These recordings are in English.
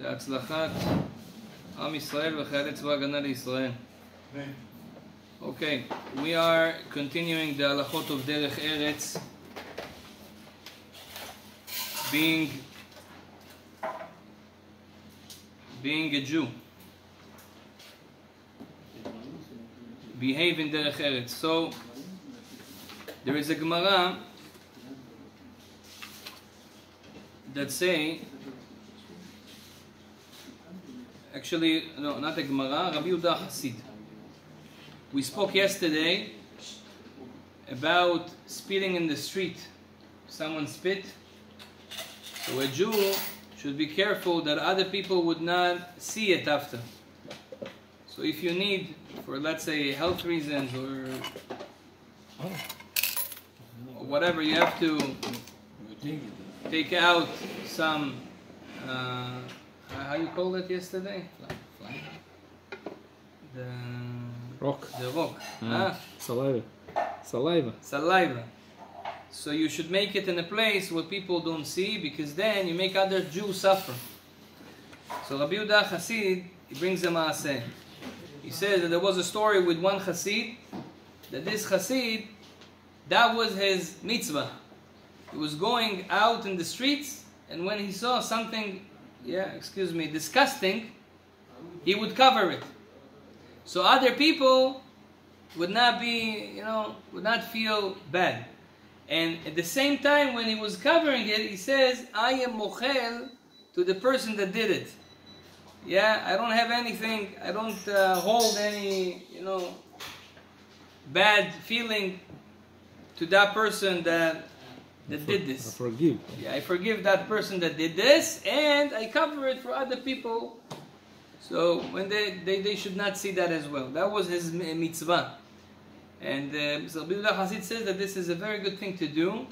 להצלחת עם ישראל וחיילי צבא הגנה לישראל. Okay, we are continuing the halachot of Derech Eretz, being a Jew. Behave in Derech Eretz. So there is a Gemara that say, actually, no, not a Gemara, Rabbi Hasid. We spoke yesterday about spitting in the street. Someone spit. So a Jew should be careful that other people would not see it after. So if you need, for let's say health reasons or whatever, you have to take out some, how you called it yesterday? The rock. Saliva. So you should make it in a place where people don't see, because then you make other Jews suffer. So Rabbi Hasid, he brings a maaseh. He says that there was a story with one Hasid, that this Hasid, that was his mitzvah. He was going out in the streets, and when he saw something, disgusting, he would cover it. So other people would not be, would not feel bad. And at the same time, when he was covering it, he says, I am mochel to the person that did it. I don't have anything, I don't hold any, bad feeling to that person that did this. I forgive. I forgive that person that did this, and I cover it for other people. So when they should not see that as well. That was his mitzvah. And Rabbi Hasid says that this is a very good thing to do.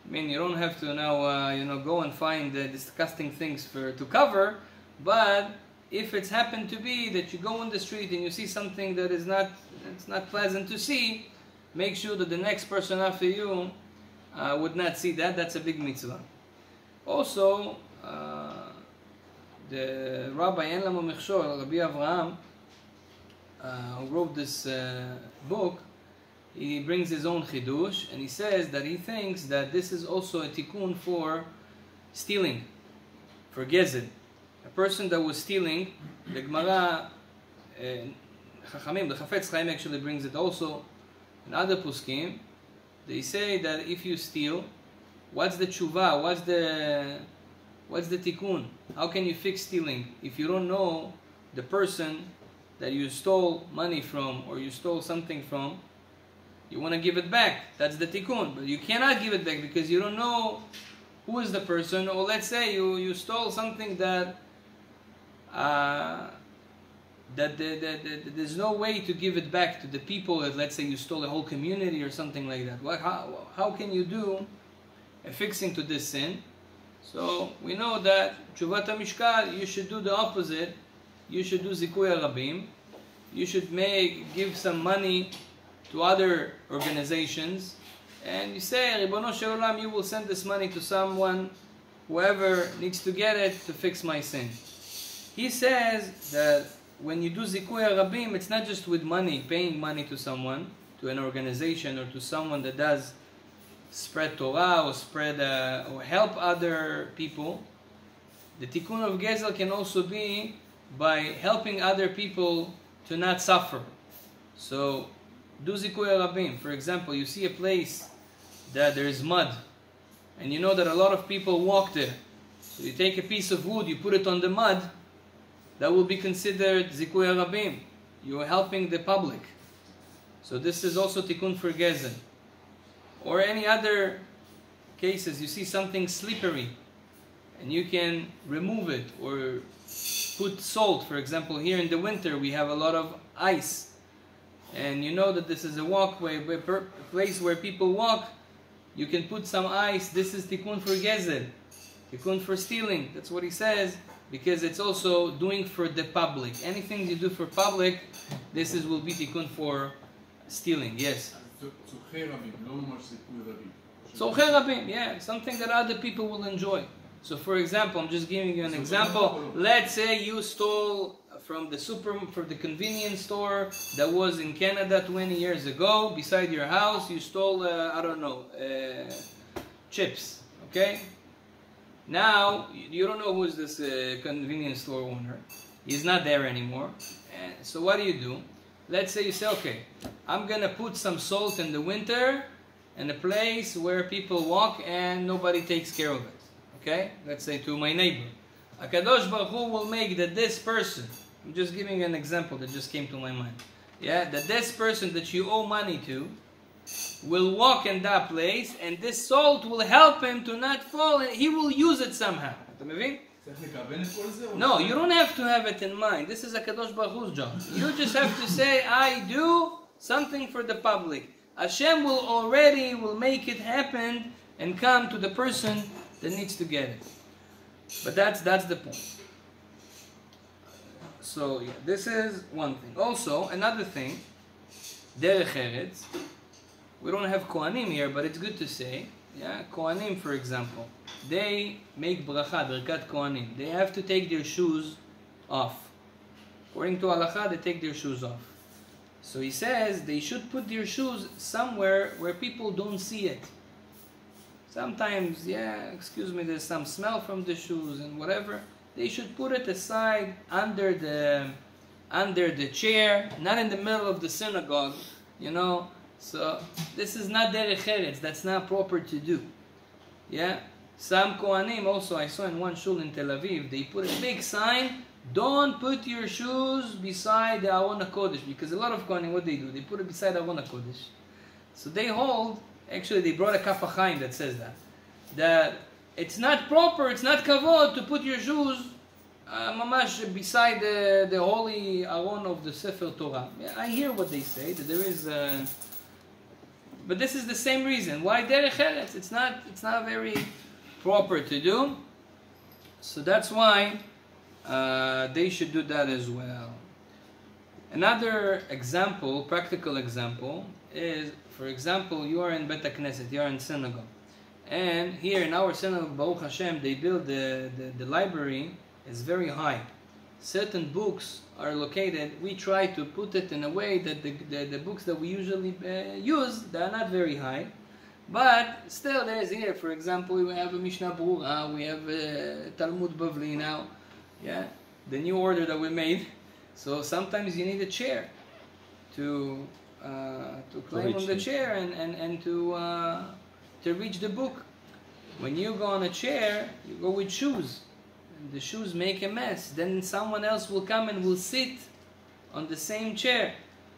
I mean, you don't have to now, go and find disgusting things to cover. But if it's happened to be that you go on the street and you see something that is not pleasant to see, make sure that the next person after you would not see that. That's a big mitzvah. Also, the Rabbi Rabbi Avraham, who wrote this book, he brings his own chidush, and he says that he thinks that this is also a tikkun for stealing, for gezed. A person that was stealing, the Gemara, Chachamim, the Chafetz Chaim actually brings it also, in other poskim, they say that if you steal, what's the tshuva, what's the tikkun? How can you fix stealing if you don't know the person that you stole money from or you stole something from? You want to give it back. That's the tikkun. But you cannot give it back because you don't know who is the person. Or let's say you stole something that there's no way to give it back to the people. Let's say you stole a whole community or something like that. How can you do a fixing to this sin? So we know that Tshuvat HaMishkal, you should do the opposite. You should do Zikui Rabim. You should give some money to other organizations, and you say, Ribono Shel Olam, you will send this money to someone, whoever needs to get it, to fix my sin. He says that when you do Zikui Rabim, it's not just with money, paying money to someone, to an organization, or to someone that does spread Torah or help other people. The tikkun of Gezel can also be by helping other people to not suffer. So do Zikui Rabim. For example, you see a place that there is mud, and you know that a lot of people walk there. So you take a piece of wood, you put it on the mud, that will be considered Zikui Rabim. You are helping the public. So this is also tikkun for Gezel. Or any other cases, you see something slippery and you can remove it or put salt. For example, here in the winter we have a lot of ice, and you know that this is a walkway, a place where people walk. You can put some ice. This is tikkun for gezel, tikkun for stealing. That's what he says, because it's also doing for the public. Anything you do for public, will be tikkun for stealing. Yes. Tzorchei Rabim, yeah, something that other people will enjoy. So for example, I'm just giving you an example. Let's say you stole from the convenience store that was in Canada 20 years ago, beside your house. You stole, I don't know, chips, okay? Now, you don't know who's this convenience store owner. He's not there anymore. And so what do? Let's say you say, okay, I'm going to put some salt in the winter in a place where people walk and nobody takes care of it. Okay? Let's say to my neighbor. HaKadosh Baruch Hu will make that this person, I'm just giving an example that just came to my mind. Yeah, that this person that you owe money to will walk in that place, and this salt will help him to not fall, and he will use it somehow. No, you don't have to have it in mind. This is HaKadosh Baruch Hu's job. You just have to say, I do something for the public. Hashem will make it happen and come to the person that needs to get it. But that's the point. So yeah, this is one thing. Also, another thing, Derech Eretz. We don't have Kohanim here, but it's good to say. Yeah, Kohanim, for example, they make bracha, berkat Kohanim. They have to take their shoes off. According to Halacha, they take their shoes off. So he says they should put their shoes somewhere where people don't see it. Sometimes, yeah, excuse me, there's some smell from the shoes and whatever. They should put it aside under the chair, not in the middle of the synagogue, you know. So this is not Derech Eretz. That's not proper to do. Yeah. Some Kohanim also, I saw in one shul in Tel Aviv, they put a big sign, don't put your shoes beside the Aron HaKodesh. Because a lot of Kohanim, what they do? They put it beside Aron HaKodesh. So they hold, actually they brought a Kaf HaChaim that says that it's not proper, it's not kavod to put your shoes mamash beside the holy Aron of the Sefer Torah. Yeah, I hear what they say, that there is but this is the same reason. Why Derech Eretz? It's not very proper to do. So that's why they should do that as well. Another example, practical example, is, for example, you are in Bet HaKnesset, you are in synagogue. And here in our synagogue, Baruch Hashem, they build the library is very high. Certain books are located, we try to put it in a way that the books that we usually use, they are not very high. But still there is here, for example, we have a Mishnah Berurah, we have a Talmud Bavli now, yeah, the new order that we made. So sometimes you need a chair to climb on the chair and to reach the book. When you go on a chair, you go with shoes. And the shoes make a mess. Then someone else will come and will sit on the same chair.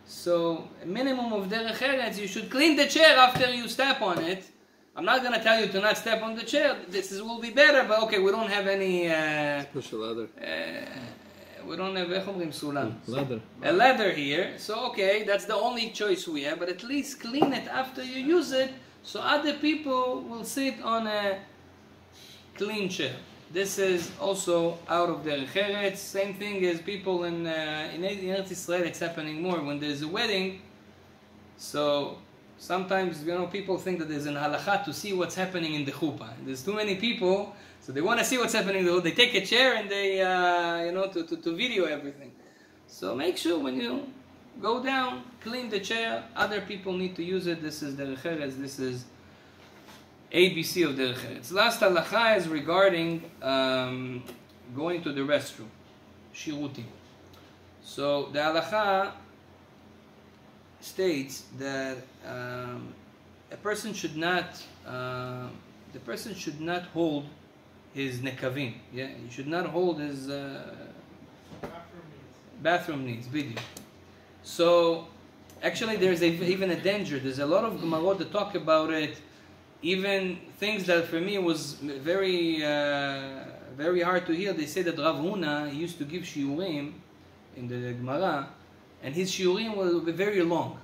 So a minimum of Derech Eretz, you should clean the chair after you step on it. I'm not going to tell you to not step on the chair. Will be better, but okay, we don't have any... Special leather. We don't have leather. A leather here. So okay, that's the only choice we have. But at least clean it after you use it, so other people will sit on a clean chair. This is also out of Derech Eretz. Same thing as people in Eretz Israel. It's happening more when there's a wedding. So sometimes, you know, people think that there's an halacha to see what's happening in the chuppah. There's too many people, so they want to see what's happening. They take a chair and they, to video everything. So make sure when you go down, clean the chair. Other people need to use it. This is Derech Eretz. This is ABC of Derech Eretz. Last halacha is regarding going to the restroom, shirutim. So the halacha states that a person should not hold his nekavim. Yeah, he should not hold his bathroom needs. Bidi. So actually, there's even a danger. There's a lot of Gemarot that talk about it. Even things that for me was very hard to hear. They say that Rav Huna, he used to give shiurim in the Gemara, and his shiurim would be very long.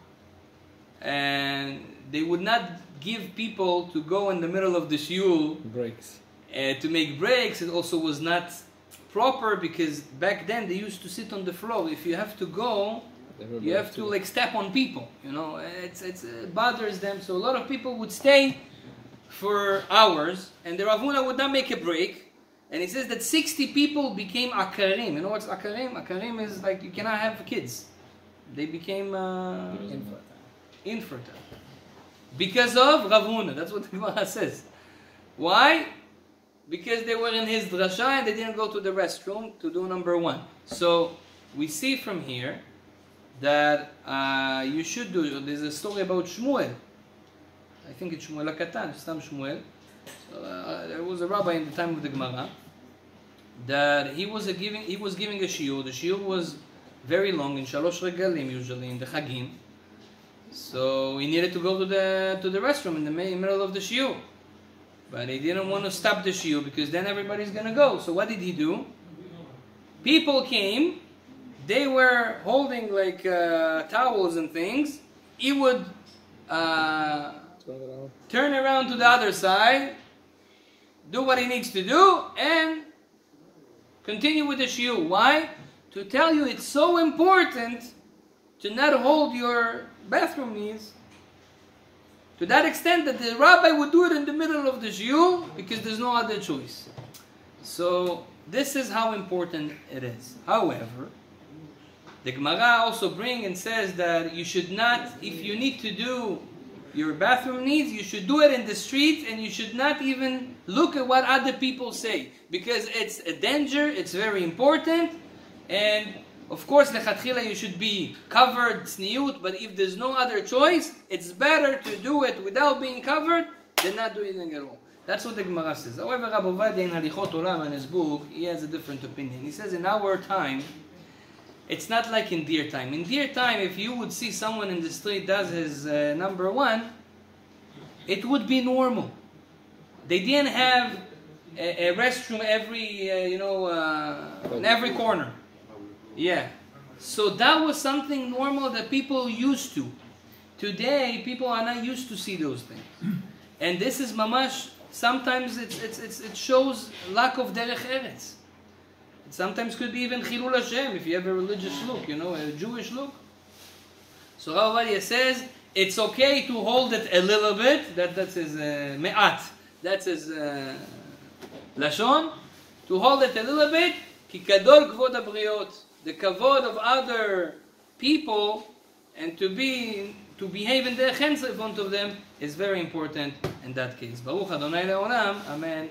And they would not give people to go in the middle of the shiur breaks. To make breaks. It also was not proper because back then they used to sit on the floor. If you have to go, you have to like step on people. You know, it bothers them. So a lot of people would stay for hours, and the Rav Huna would not make a break. And he says that 60 people became akarim. You know what's akarim? Akarim is like you cannot have kids. They became infertile. Because of Rav Huna. That's what the Gemara says. Why? Because they were in his drasha and they didn't go to the restroom to do number 1. So we see from here that you should do. There's a story about Shmuel. I think it's Shmuel HaKatan, Stam Shmuel. So, there was a rabbi in the time of the Gemara that he was giving a shiur. The shiur was very long in Shalosh Regalim, usually in the Chagim. So he needed to go to the restroom in the middle of the shiur, but he didn't want to stop the shiur because then everybody's gonna go. So what did he do? People came. They were holding like towels and things. He would turn around to the other side, do what he needs to do, and continue with the shiur. Why? To tell you it's so important to not hold your bathroom needs to that extent that the rabbi would do it in the middle of the shiur because there's no other choice. So this is how important it is. However, the Gemara also brings and says that you should not, if you need to do your bathroom needs, you should do it in the street and you should not even look at what other people say because it's a danger, it's very important, and of course lechatchila you should be covered, tzniut, but if there's no other choice, it's better to do it without being covered than not doing anything at all. That's what the Gemara says. However, Rabbi Ovadia in Halichot Olam in his book, he has a different opinion. He says in our time, it's not like in their time. In their time, if you would see someone in the street does his number 1, it would be normal. They didn't have a restroom in every corner. Yeah. So that was something normal that people used to. Today, people are not used to see those things. And this is mamash, sometimes it shows lack of Derech Eretz. It sometimes could be even Chilul Hashem, if you have a religious look, a Jewish look. So Rabbi Ovadia says, it's okay to hold it a little bit, that's his me'at, that's his lashon, to hold it a little bit, ki kadol kvod habriot, the kavod of other people, and to behave in the chens in front of them is very important in that case. Baruch Adonai le'olam, amen.